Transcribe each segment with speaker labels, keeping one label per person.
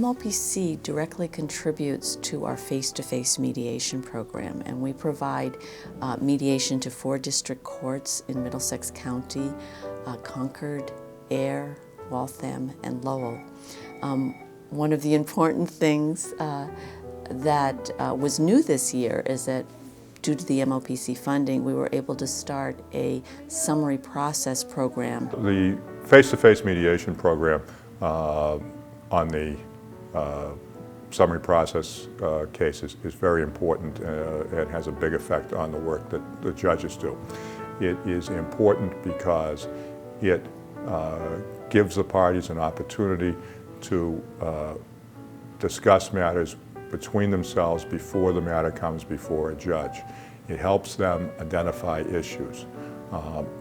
Speaker 1: MLPC directly contributes to our face-to-face mediation program, and we provide mediation to 4 district courts in Middlesex County, Concord, Air, Waltham, and Lowell. One of the important things that was new this year is that due to the MLPC funding, we were able to start a summary process program.
Speaker 2: The face-to-face mediation program on the summary process cases is very important and has a big effect on the work that the judges do. It is important because it gives the parties an opportunity to discuss matters between themselves before the matter comes before a judge. It helps them identify issues.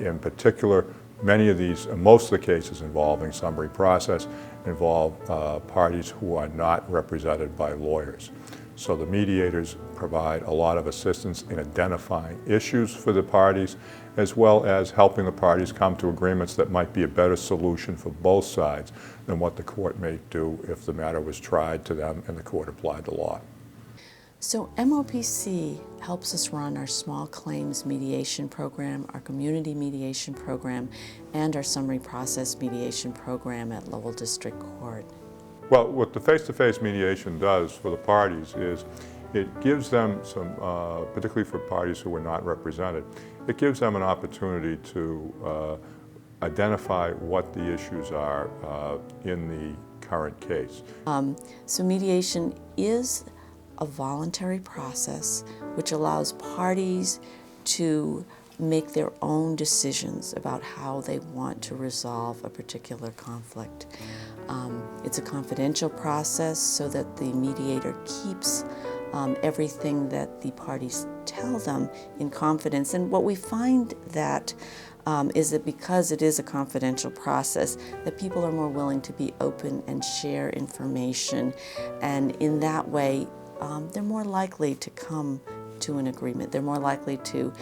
Speaker 2: In particular, most of the cases involving summary process involve parties who are not represented by lawyers. So the mediators provide a lot of assistance in identifying issues for the parties, as well as helping the parties come to agreements that might be a better solution for both sides than what the court may do if the matter was tried to them and the court applied the law.
Speaker 1: So MLPC helps us run our small claims mediation program, our community mediation program, and our summary process mediation program at Lowell District Court.
Speaker 2: Well, what the face-to-face mediation does for the parties is it gives them some, particularly for parties who are not represented, it gives them an opportunity to identify what the issues are in the current case.
Speaker 1: So mediation is a voluntary process which allows parties to make their own decisions about how they want to resolve a particular conflict. It's a confidential process so that the mediator keeps everything that the parties tell them in confidence. And what we find that is that because it is a confidential process, that people are more willing to be open and share information, and in that way they're more likely to come to an agreement. They're more likely to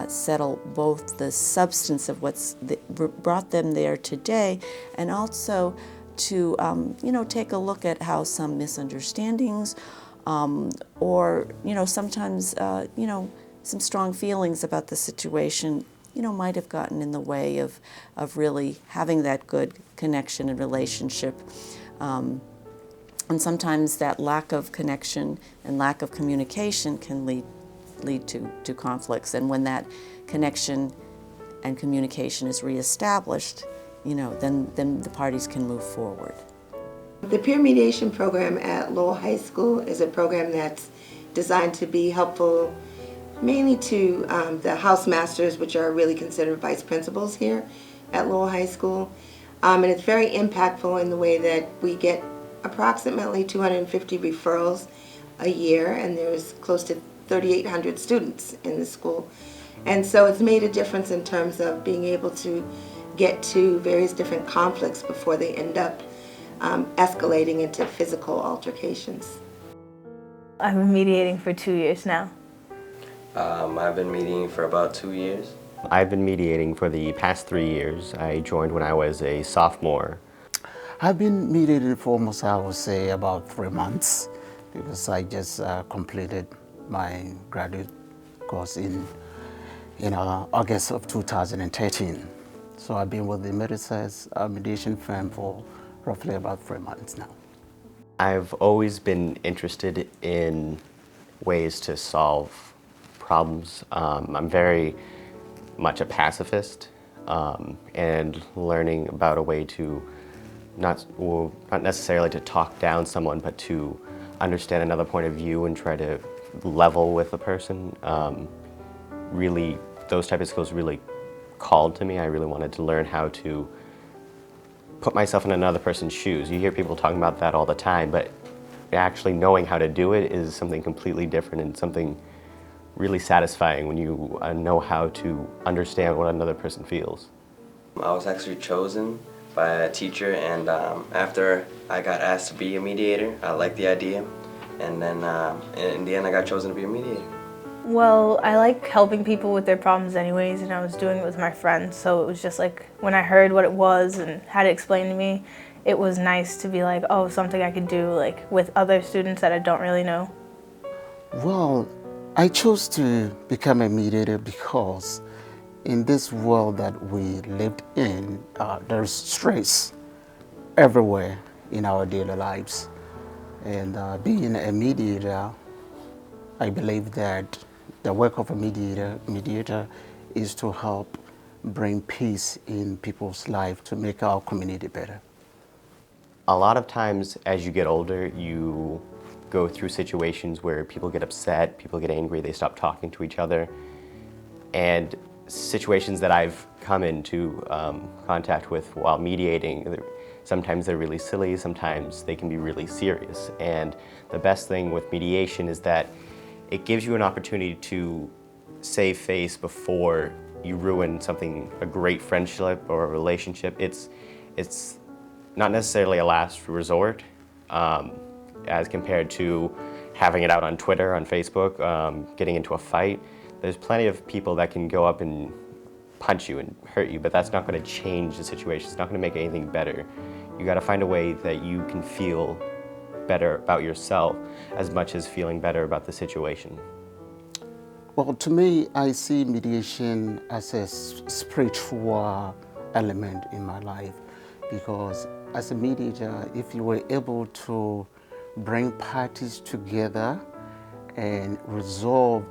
Speaker 1: settle both the substance of what's brought them there today, and also to take a look at how some misunderstandings or sometimes some strong feelings about the situation might have gotten in the way of really having that good connection and relationship. And sometimes that lack of connection and lack of communication can lead to conflicts. And when that connection and communication is reestablished, then the parties can move forward.
Speaker 3: The peer mediation program at Lowell High School is a program that's designed to be helpful mainly to the house masters, which are really considered vice principals here at Lowell High School. And it's very impactful in the way that we get approximately 250 referrals a year, and there's close to 3,800 students in the school. And so it's made a difference in terms of being able to get to various different conflicts before they end up escalating into physical altercations.
Speaker 4: I've been mediating for 2 years now.
Speaker 5: I've been mediating for about 2 years.
Speaker 6: I've been mediating for the past 3 years. I joined when I was a sophomore.
Speaker 7: I've been mediating for almost, I would say, about 3 months, because I just completed my graduate course in August of 2013. So I've been with the Middlesex mediation firm for roughly about 3 months now.
Speaker 6: I've always been interested in ways to solve problems. I'm very much a pacifist, and learning about a way to not necessarily to talk down someone, but to understand another point of view and try to level with the person. Really, those type of skills really called to me. I really wanted to learn how to put myself in another person's shoes. You hear people talking about that all the time, but actually knowing how to do it is something completely different and something really satisfying when you know how to understand what another person feels.
Speaker 5: I was actually chosen by a teacher, and after I got asked to be a mediator, I liked the idea, and then in the end I got chosen to be a mediator.
Speaker 4: Well, I like helping people with their problems anyways, and I was doing it with my friends, so it was just like when I heard what it was and had it explained to me, it was nice to be like, oh, something I could do like with other students that I don't really know.
Speaker 7: Well, I chose to become a mediator because in this world that we lived in, there's stress everywhere in our daily lives. And being a mediator, I believe that the work of a mediator is to help bring peace in people's life to make our community better.
Speaker 6: A lot of times as you get older, you go through situations where people get upset, people get angry, they stop talking to each other. And situations that I've come into contact with while mediating, sometimes they're really silly, sometimes they can be really serious. And the best thing with mediation is that it gives you an opportunity to save face before you ruin something, a great friendship or a relationship. It's not necessarily a last resort as compared to having it out on Twitter, on Facebook, getting into a fight. There's plenty of people that can go up and punch you and hurt you, but that's not going to change the situation. It's not going to make anything better. You got to find a way that you can feel better about yourself as much as feeling better about the situation.
Speaker 7: Well, to me, I see mediation as a spiritual element in my life because as a mediator, if you were able to bring parties together and resolve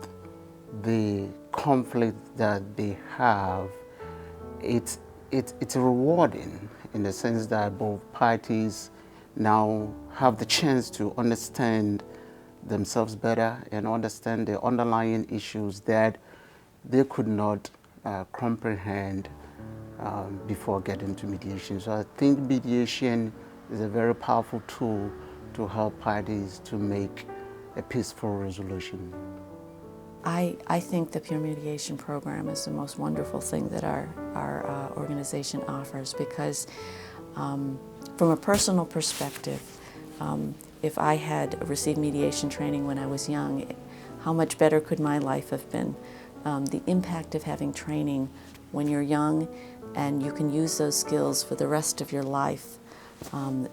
Speaker 7: the conflict that they have, it's rewarding in the sense that both parties now have the chance to understand themselves better and understand the underlying issues that they could not comprehend before getting to mediation. So I think mediation is a very powerful tool to help parties to make a peaceful resolution.
Speaker 1: I think the peer mediation program is the most wonderful thing that our organization offers because from a personal perspective, if I had received mediation training when I was young, how much better could my life have been? The impact of having training when you're young and you can use those skills for the rest of your life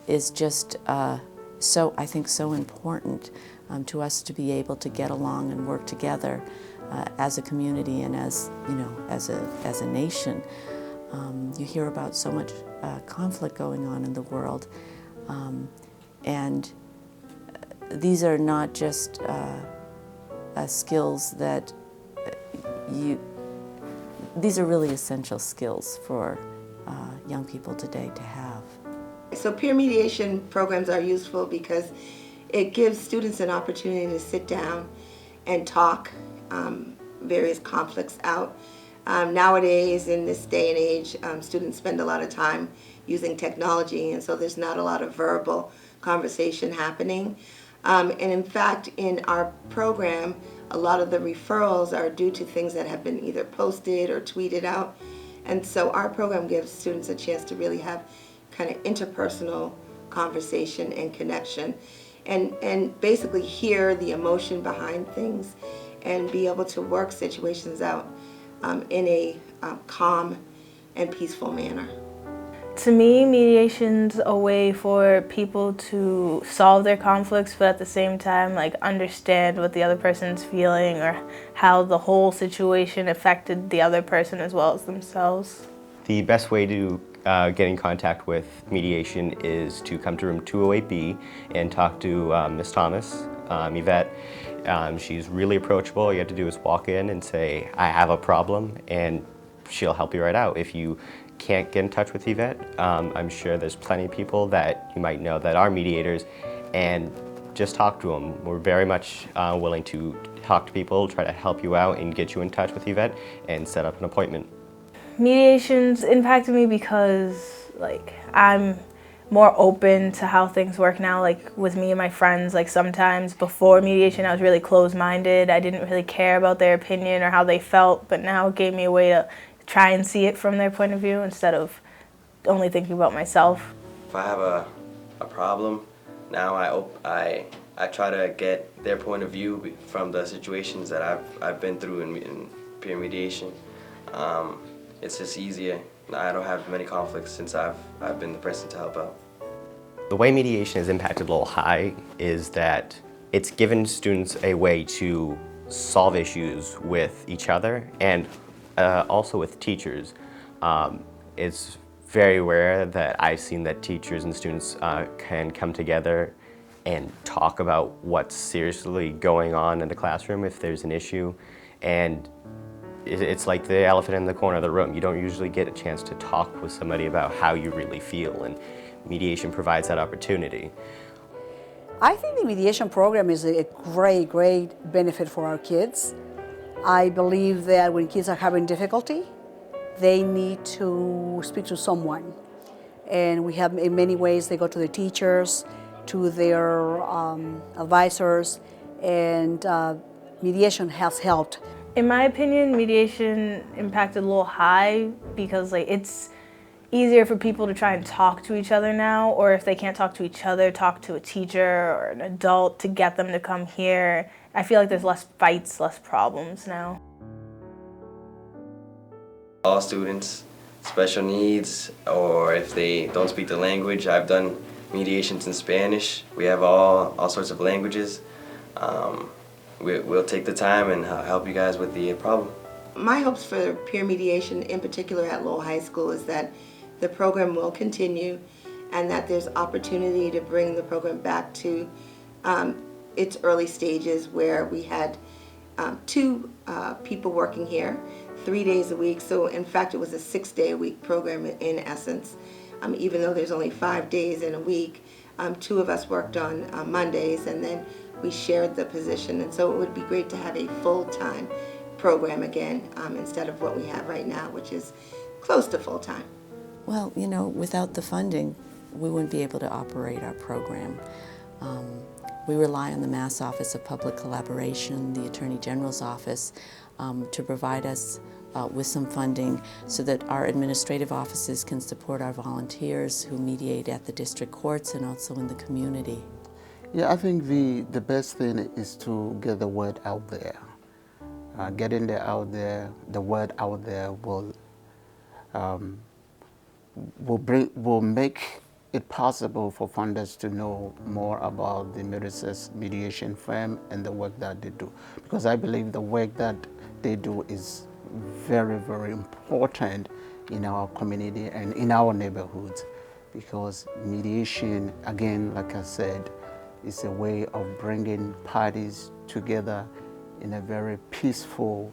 Speaker 1: is just I think so important to us to be able to get along and work together as a community and as a nation. You hear about so much conflict going on in the world, and these are not just skills that these are really essential skills for young people today to have.
Speaker 3: So peer mediation programs are useful because it gives students an opportunity to sit down and talk various conflicts out. Nowadays, in this day and age, students spend a lot of time using technology, and so there's not a lot of verbal conversation happening. And in fact, in our program, a lot of the referrals are due to things that have been either posted or tweeted out. And so our program gives students a chance to really have kind of interpersonal conversation and connection and basically hear the emotion behind things and be able to work situations out in a calm and peaceful manner.
Speaker 4: To me, mediation's a way for people to solve their conflicts, but at the same time, like, understand what the other person's feeling or how the whole situation affected the other person as well as themselves.
Speaker 6: The best way to get in contact with mediation is to come to room 208B and talk to Ms. Thomas, Yvette. She's really approachable. All you have to do is walk in and say, I have a problem, and she'll help you right out. If you can't get in touch with Yvette, I'm sure there's plenty of people that you might know that are mediators, and just talk to them. We're very much willing to talk to people, try to help you out and get you in touch with Yvette and set up an appointment.
Speaker 4: Mediation's impacted me because, like, I'm more open to how things work now, like with me and my friends. Like, sometimes before mediation I was really closed-minded. I didn't really care about their opinion or how they felt, but now it gave me a way to try and see it from their point of view instead of only thinking about myself.
Speaker 5: If I have a problem, now I try to get their point of view from the situations that I've been through in peer mediation. It's just easier. I don't have many conflicts since I've been the person to help out.
Speaker 6: The way mediation has impacted Lowell High is that it's given students a way to solve issues with each other and also with teachers. It's very rare that I've seen that teachers and students can come together and talk about what's seriously going on in the classroom if there's an issue. And it's like the elephant in the corner of the room. You don't usually get a chance to talk with somebody about how you really feel, and mediation provides that opportunity.
Speaker 8: I think the mediation program is a great, great benefit for our kids. I believe that when kids are having difficulty, they need to speak to someone. And we have, in many ways, they go to the teachers, to their advisors, and mediation has helped.
Speaker 4: In my opinion, mediation impacted Lowell High because it's easier for people to try and talk to each other now, or if they can't talk to each other, talk to a teacher or an adult to get them to come here. I feel like there's less fights, less problems now.
Speaker 5: All students, special needs, or if they don't speak the language, I've done mediations in Spanish. We have all sorts of languages. We'll take the time and help you guys with the problem.
Speaker 3: My hopes for peer mediation, in particular at Lowell High School, is that the program will continue and that there's opportunity to bring the program back to its early stages where we had 2 people working here 3 days a week. So in fact it was a 6-day-a-week program in essence. Even though there's only 5 days in a week, 2 of us worked on Mondays, and then we shared the position. And so it would be great to have a full-time program again instead of what we have right now, which is close to full-time.
Speaker 1: Well, without the funding, we wouldn't be able to operate our program. We rely on the Mass Office of Public Collaboration, the Attorney General's office, to provide us with some funding so that our administrative offices can support our volunteers who mediate at the district courts and also in the community.
Speaker 7: Yeah, I think the best thing is to get the word out there. Getting the word out there will make it possible for funders to know more about the Middlesex mediation firm and the work that they do. Because I believe the work that they do is very, very important in our community and in our neighborhoods. Because mediation, again, like I said, is a way of bringing parties together in a very peaceful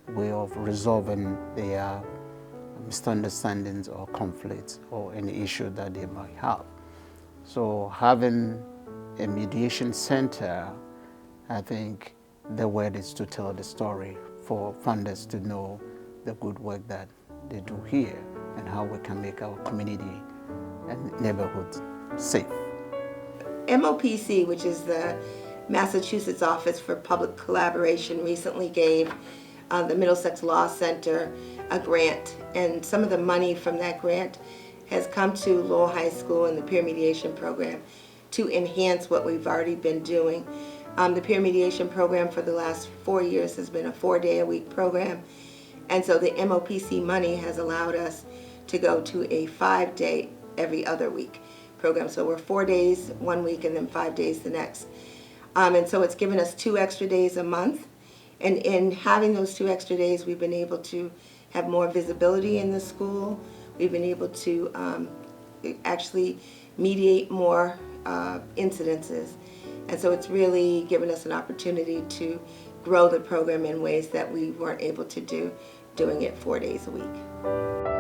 Speaker 7: way of resolving their misunderstandings or conflicts or any issue that they might have. So having a mediation center, I think the word is to tell the story for funders to know the good work that they do here and how we can make our community and neighborhoods safe.
Speaker 3: MOPC, which is the Massachusetts Office for Public Collaboration, recently gave the Middlesex Law Center a grant, and some of the money from that grant has come to Lowell High School and the peer mediation program to enhance what we've already been doing. The peer mediation program for the last 4 years has been a 4-day-a-week program, and so the MOPC money has allowed us to go to a 5-day every other week program. So we're 4 days one week and then 5 days the next. And so it's given us 2 extra days a month. And in having those 2 extra days, we've been able to have more visibility in the school. We've been able to actually mediate more incidences. And so it's really given us an opportunity to grow the program in ways that we weren't able to do doing it 4 days a week.